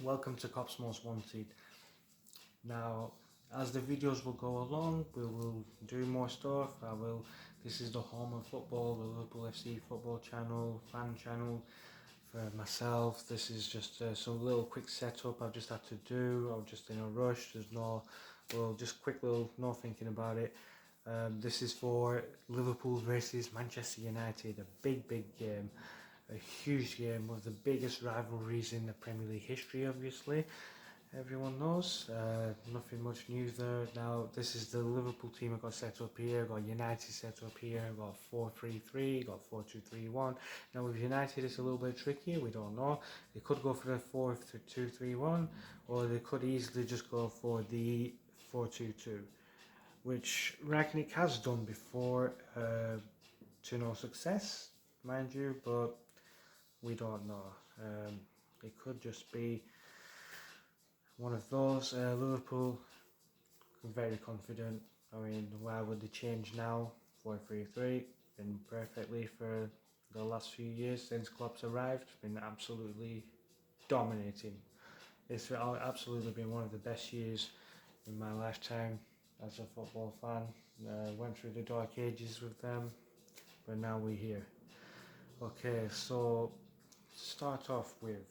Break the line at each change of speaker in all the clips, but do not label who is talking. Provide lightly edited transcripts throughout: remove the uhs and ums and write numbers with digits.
Welcome to Cops Most Wanted. Now, as the videos will go along, we will do more stuff. This is the home of football, the Liverpool FC football channel, fan channel for myself. This is just some little quick setup I've just had to do. I'm just in a rush. Just quick little, no thinking about it. This is for Liverpool versus Manchester United, a big game. A huge game, one of the biggest rivalries in the Premier League history, obviously. Everyone knows. Nothing much news there. Now, this is the Liverpool team I got set up here. Got United set up here. Got 4-3-3. Got 4-2-3-1. Now, with United, it's a little bit trickier. We don't know. They could go for the 4-2-3-1, or they could easily just go for the 4-2-2, which Ragnick has done before to no success, mind you, but we don't know. It could just be one of those. Liverpool, very confident. I mean, why would they change now? 4-3-3, been perfectly for the last few years since Klopp's arrived. Been absolutely dominating. It's absolutely been one of the best years in my lifetime as a football fan. Went through the dark ages with them, but now we're here. Okay, so start off with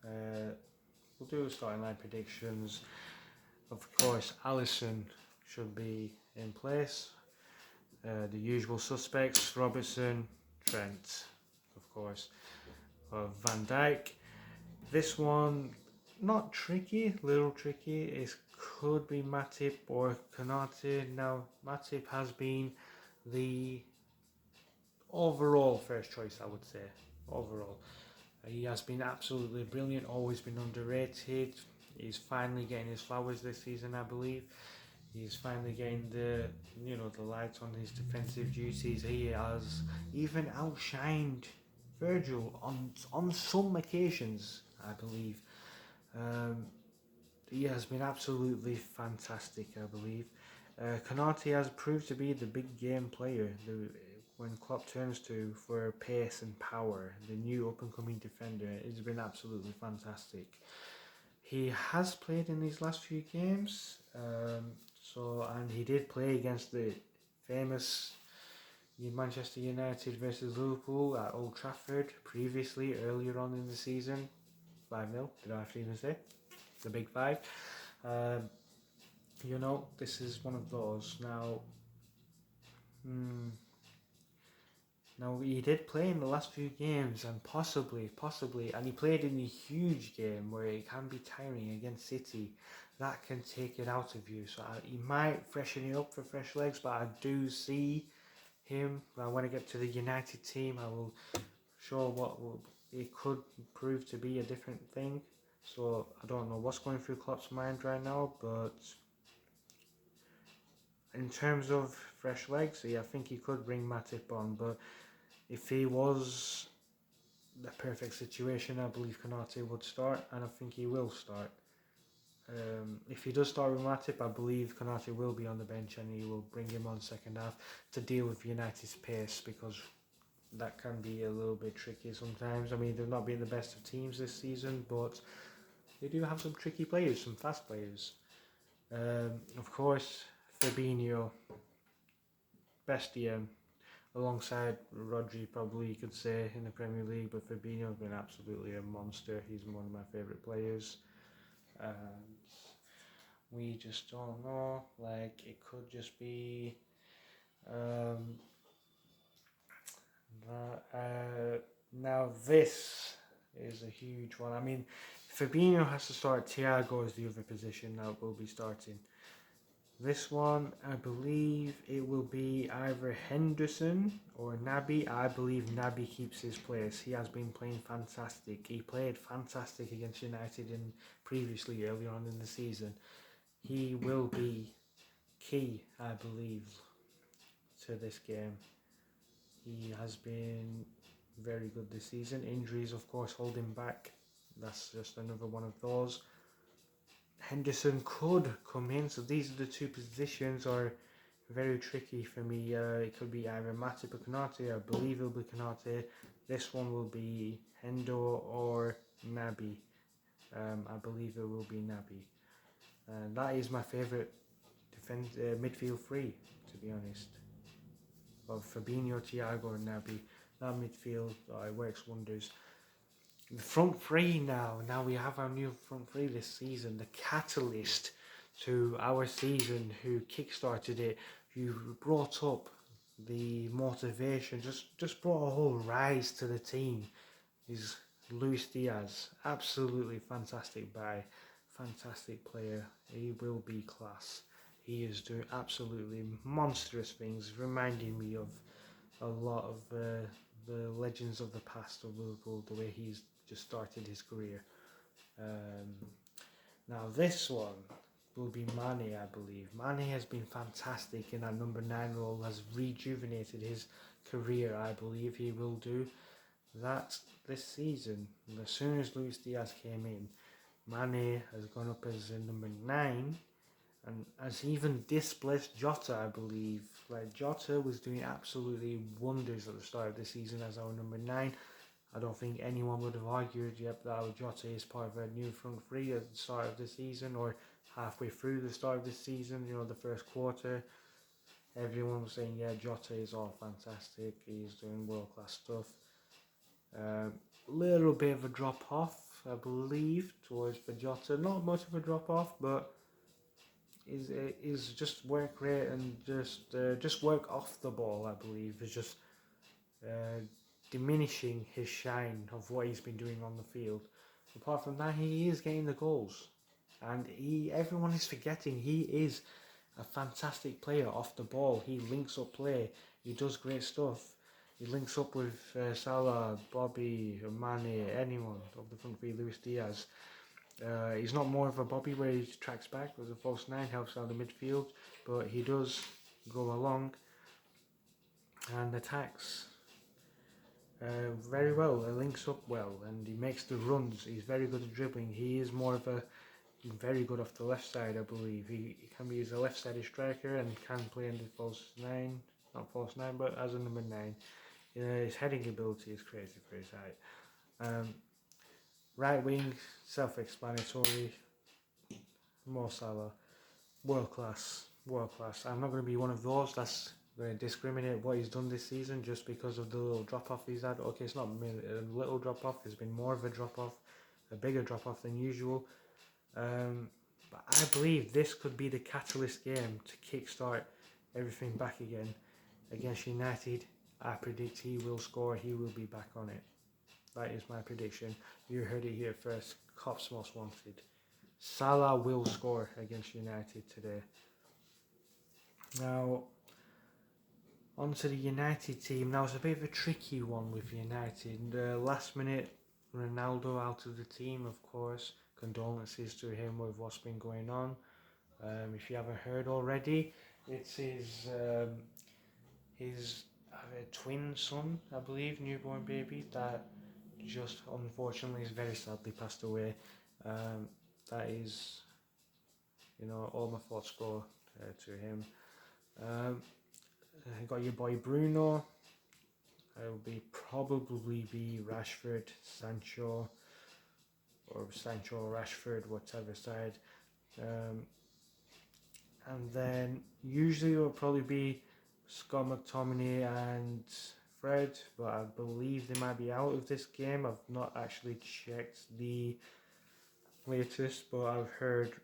we'll do starting line predictions. Of course, Alisson should be in place. The usual suspects: Robertson, Trent, of course, Van Dijk. This one, not tricky, little tricky. It could be Matip or Konate. Now, Matip has been the overall first choice, I would say. Overall, he has been absolutely brilliant. Always been underrated. He's finally getting his flowers this season, I believe. He's finally getting the light on his defensive duties. He has even outshined Virgil on some occasions, I believe. He has been absolutely fantastic, I believe. Konate has proved to be the big game player when Klopp turns to for pace and power. The new up-and-coming defender has been absolutely fantastic. He has played in these last few games, and he did play against the famous Manchester United versus Liverpool at Old Trafford previously, earlier on in the season. 5-0, did I have to even say? The big five. This is one of those. Now he did play in the last few games, and possibly, and he played in a huge game where it can be tiring against City. That can take it out of you. So he might freshen it up for fresh legs, but I do see him. When I get to the United team, I will show it could prove to be a different thing. So I don't know what's going through Klopp's mind right now, but in terms of fresh legs, I think he could bring Matip on, but if he was the perfect situation, I believe Konate would start, and I think he will start. If he does start with Matip, I believe Konate will be on the bench and he will bring him on second half to deal with United's pace, because that can be a little bit tricky sometimes. I mean, they've not been the best of teams this season, but they do have some tricky players, some fast players. Of course, Fabinho, best DM, alongside Rodri, probably you could say, in the Premier League, but Fabinho has been absolutely a monster. He's one of my favourite players. And we just don't know. It could just be now this is a huge one. I mean, Fabinho has to start. Thiago is the other position that will be starting. This one, I believe it will be either Henderson or Naby. I believe Naby keeps his place. He has been playing fantastic. He played fantastic against United previously earlier on in the season. He will be key, I believe, to this game. He has been very good this season. Injuries, of course, hold him back. That's just another one of those. Henderson could come in, so these are the two positions are very tricky for me. It could be either Matip or Konate. I believe it'll be Konate. This one will be Hendo or Naby. I believe it will be Naby. And that is my favourite midfield three, to be honest. Of Fabinho, Thiago and Naby. That midfield, it works wonders. The front three now we have our new front three this season. The catalyst to our season, who kick-started it, who brought up the motivation, just brought a whole rise to the team, is Luis Diaz. Absolutely fantastic buy, fantastic player. He will be class. He is doing absolutely monstrous things, reminding me of a lot of the legends of the past of Liverpool, the way he's just started his career. Now this one will be Mane, I believe. Mane has been fantastic in that number 9 role, has rejuvenated his career. I believe he will do that this season. And as soon as Luis Diaz came in, Mane has gone up as a number 9 and has even displaced Jota, I believe. Like, Jota was doing absolutely wonders at the start of the season as our number 9. I don't think anyone would have argued yet that Jota is part of a new front three at the start of the season, or halfway through the start of the season, the first quarter. Everyone was saying, yeah, Jota is all fantastic, he's doing world-class stuff. Little bit of a drop-off, I believe, towards Jota. Not much of a drop-off, but is just work rate and just work off the ball, I believe, is just diminishing his shine of what he's been doing on the field. Apart from that, he is getting the goals, and everyone is forgetting he is a fantastic player off the ball. He links up play, he does great stuff. He links up with Salah, Bobby, Mane, anyone of the front three, Luis Diaz. He's not more of a Bobby where he tracks back as a false 9, helps out the midfield, but he does go along and attacks very well. He links up well and he makes the runs. He's very good at dribbling. He is more of a very good off the left side, I believe. He can be as a left-sided striker and can play in the false 9, not false 9, but as a number 9. His heading ability is crazy for his height. Right wing, self-explanatory. Mo Salah, world class. I'm not going to be one of those that's going to discriminate what he's done this season just because of the little drop-off he's had. Okay, it's not a little drop-off, it's been more of a drop-off, a bigger drop-off than usual. But I believe this could be the catalyst game to kickstart everything back again. Against United, I predict he will score, he will be back on it. That is my prediction. You heard it here first. Cops most wanted. Salah will score against United today. Now, onto the United team. Now, it's a bit of a tricky one with United. Last minute, Ronaldo out of the team, of course. Condolences to him with what's been going on. If you haven't heard already, it's his twin son, I believe, newborn baby, that just unfortunately is very sadly passed away. That is, all my thoughts go to him. Got your boy Bruno. It will probably be Rashford, Sancho, or Rashford, whatever side. And then usually it will probably be Scott McTominay and Fred, but I believe they might be out of this game. I've not actually checked the latest, but I've heard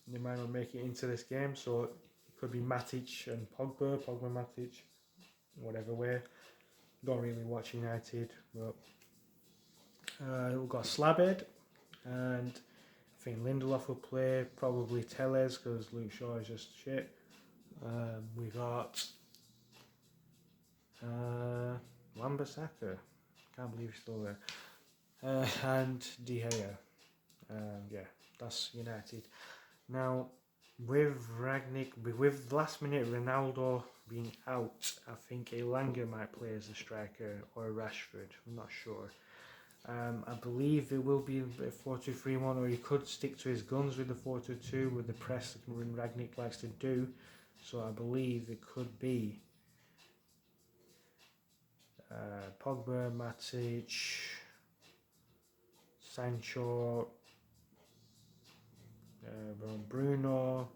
they might not make it into this game, so it could be Matic and Pogba, Matic, whatever way. Don't really watch United, but we've got Slabhead, and I think Lindelof will play, probably Tellez, because Luke Shaw is just shit. We got Wan-Bissaka, can't believe he's still there, and De Gea. Yeah, that's United. Now, with last minute Ronaldo being out, I think Elanga might play as a striker, or Rashford, I'm not sure. I believe it will be a 4-2-3-1, or he could stick to his guns with the 4-2-2 with the press that Rangnick likes to do. So I believe it could be Pogba, Matic, Sancho, Bruno,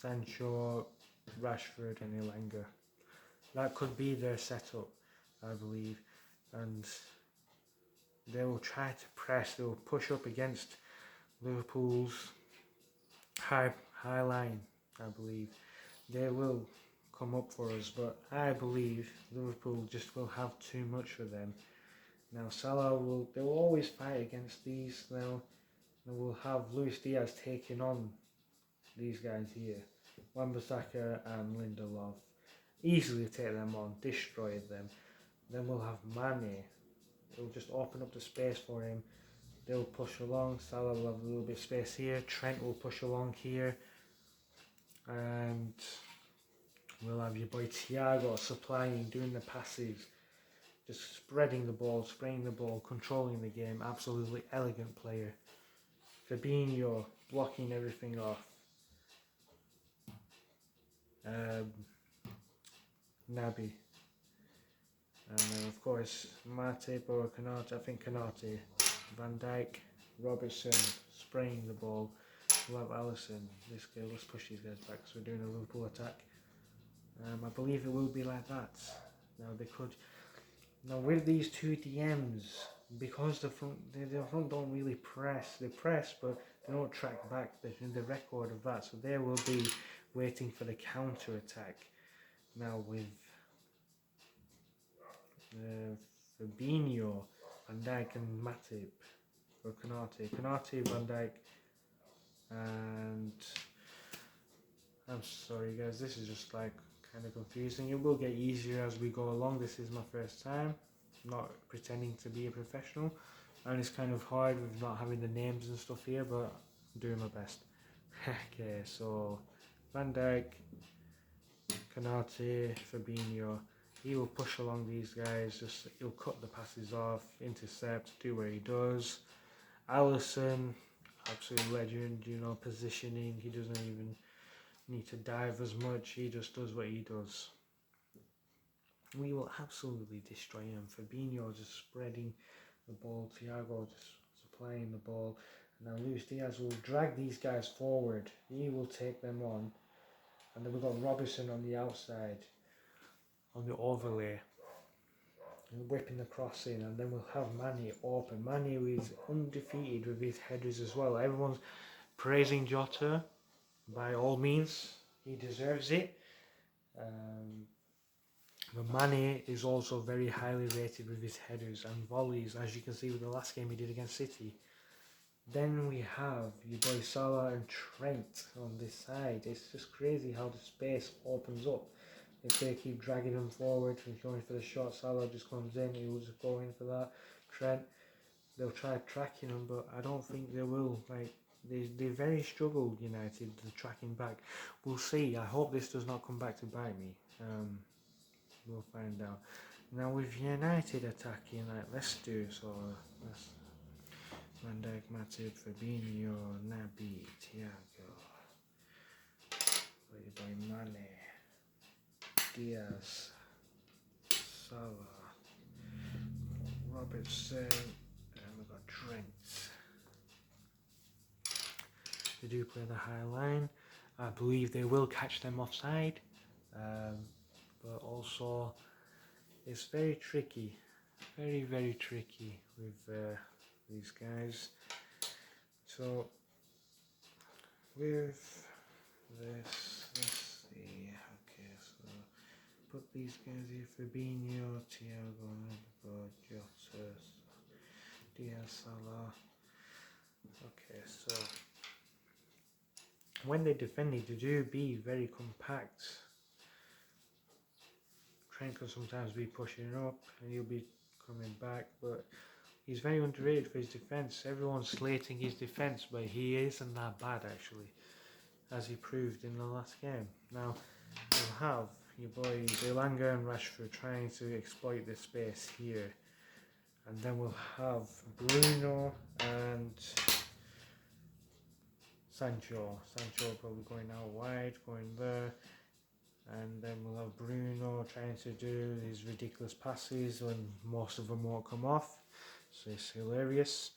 Sancho, Rashford and Elanga. That could be their setup, I believe, and they will try to press, they will push up against Liverpool's high line, I believe. They will come up for us, but I believe Liverpool just will have too much for them. Now Salah they will always fight against these. Now we'll have Luis Diaz taking on these guys here, Wan-Bissaka and Lindelof. Easily take them on, destroy them. Then we'll have Mane. It'll just open up the space for him. They'll push along. Salah will have a little bit of space here. Trent will push along here. And we'll have your boy Thiago supplying, doing the passes. Just spreading the ball, spraying the ball, controlling the game. Absolutely elegant player. Fabinho blocking everything off. Naby. And then of course Matip or Kanate. I think Kanate. Van Dijk, Robertson spraying the ball. We'll have Alisson. This guy, let's push these guys back. So we're doing a Liverpool attack. I believe it will be like that. Now they could. Now with these two DMs, because the front don't really press. They press, but they don't track back. There's the record of that, so they will be waiting for the counter attack. Now with Fabinho, Van Dijk, and Matip, or Kanate, Van Dijk, and I'm sorry guys, this is just like kind of confusing. It will get easier as we go along. This is my first time, not pretending to be a professional, and it's kind of hard with not having the names and stuff here, but I'm doing my best. Okay, so Van Dijk, Kanate, Fabinho, he will push along these guys, just he'll cut the passes off, intercept, do what he does. Alisson, absolute legend, you know, positioning, he doesn't even need to dive as much, he just does what he does. We will absolutely destroy him. Fabinho just spreading the ball, Thiago just supplying the ball. Now Luis Diaz will drag these guys forward, he will take them on. And then we've got Robertson on the outside, on the overlay, and whipping the cross in, and then we'll have Mane open. Mane is undefeated with his headers as well. Everyone's praising Jota, by all means, he deserves it. But Mane is also very highly rated with his headers and volleys, as you can see with the last game he did against City. Then we have your boy Salah and Trent on this side. It's just crazy how the space opens up. If they keep dragging him forward and going for the shot, Salah just comes in, he will just go in for that. Trent, they'll try tracking him, but I don't think they will. Like they very struggled, United, the tracking back. We'll see. I hope this does not come back to bite me. We'll find out. Now with United attacking, like let's do so. Let's Van Dijk, Matip, Fabinho, Naby, Thiago, played by Mane, Diaz, Salah, Robertson, and we've got Trent. They do play the high line. I believe they will catch them offside, but also it's very tricky, very tricky with these guys. So with this, let's see. Okay, so put these guys here: Fabinho, Thiago, Jota, Diaz, Salah. Okay, so when they're defending, they do be very compact. Trent can sometimes be pushing up, and he'll be coming back, but he's very underrated for his defence. Everyone's slating his defence, but he isn't that bad actually, as he proved in the last game. Now we'll have your boys Elanga and Rashford trying to exploit the space here, and then we'll have Bruno and Sancho probably going out wide, going there. And then we'll have Bruno trying to do these ridiculous passes when most of them won't come off. So it's hilarious.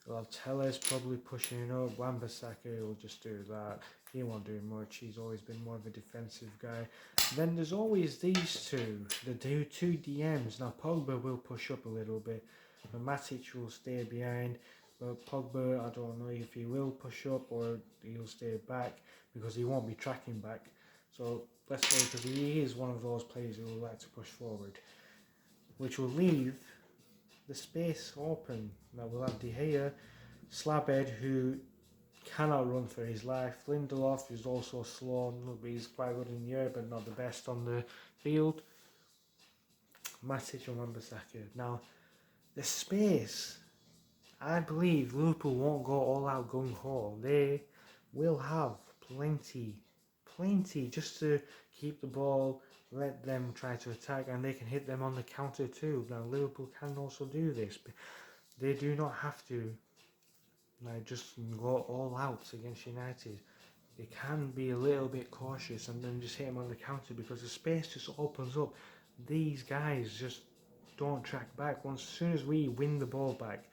We'll have Tellez probably pushing it up. Wan-Bissaka will just do that. He won't do much. He's always been more of a defensive guy. Then there's always these two, the two DMs. Now Pogba will push up a little bit, but Matic will stay behind. But Pogba, I don't know if he will push up or he'll stay back because he won't be tracking back. So let's say, because he is one of those players who will like to push forward, which will leave the space open. Now we'll have De Gea, Slabhead, who cannot run for his life. Lindelof, who's also slow, but he's quite good in the air, but not the best on the field. Matic and Wan-Bissaka. Now, the space, I believe Liverpool won't go all out gung-ho. They will have plenty just to keep the ball, let them try to attack, and they can hit them on the counter too. Now, Liverpool can also do this. They do not have to just go all out against United. They can be a little bit cautious and then just hit them on the counter because the space just opens up. These guys just don't track back. As soon as we win the ball back,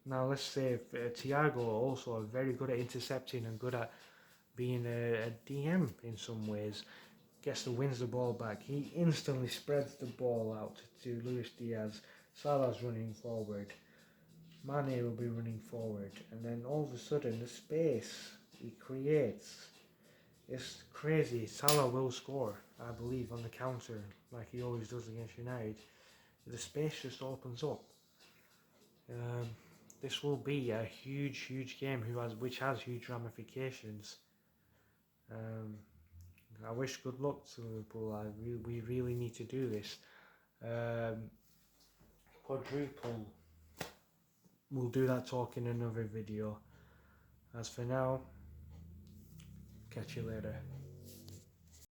now let's say if, Thiago also very good at intercepting and good at being a DM in some ways, wins the ball back. He instantly spreads the ball out to Luis Diaz. Salah's running forward. Mane will be running forward, and then all of a sudden the space he creates is crazy. Salah will score, I believe, on the counter like he always does against United. The space just opens up. This will be a huge game which has huge ramifications. I wish good luck to Liverpool. We really need to do this. Quadruple. We'll do that talk in another video. As for now, catch you later.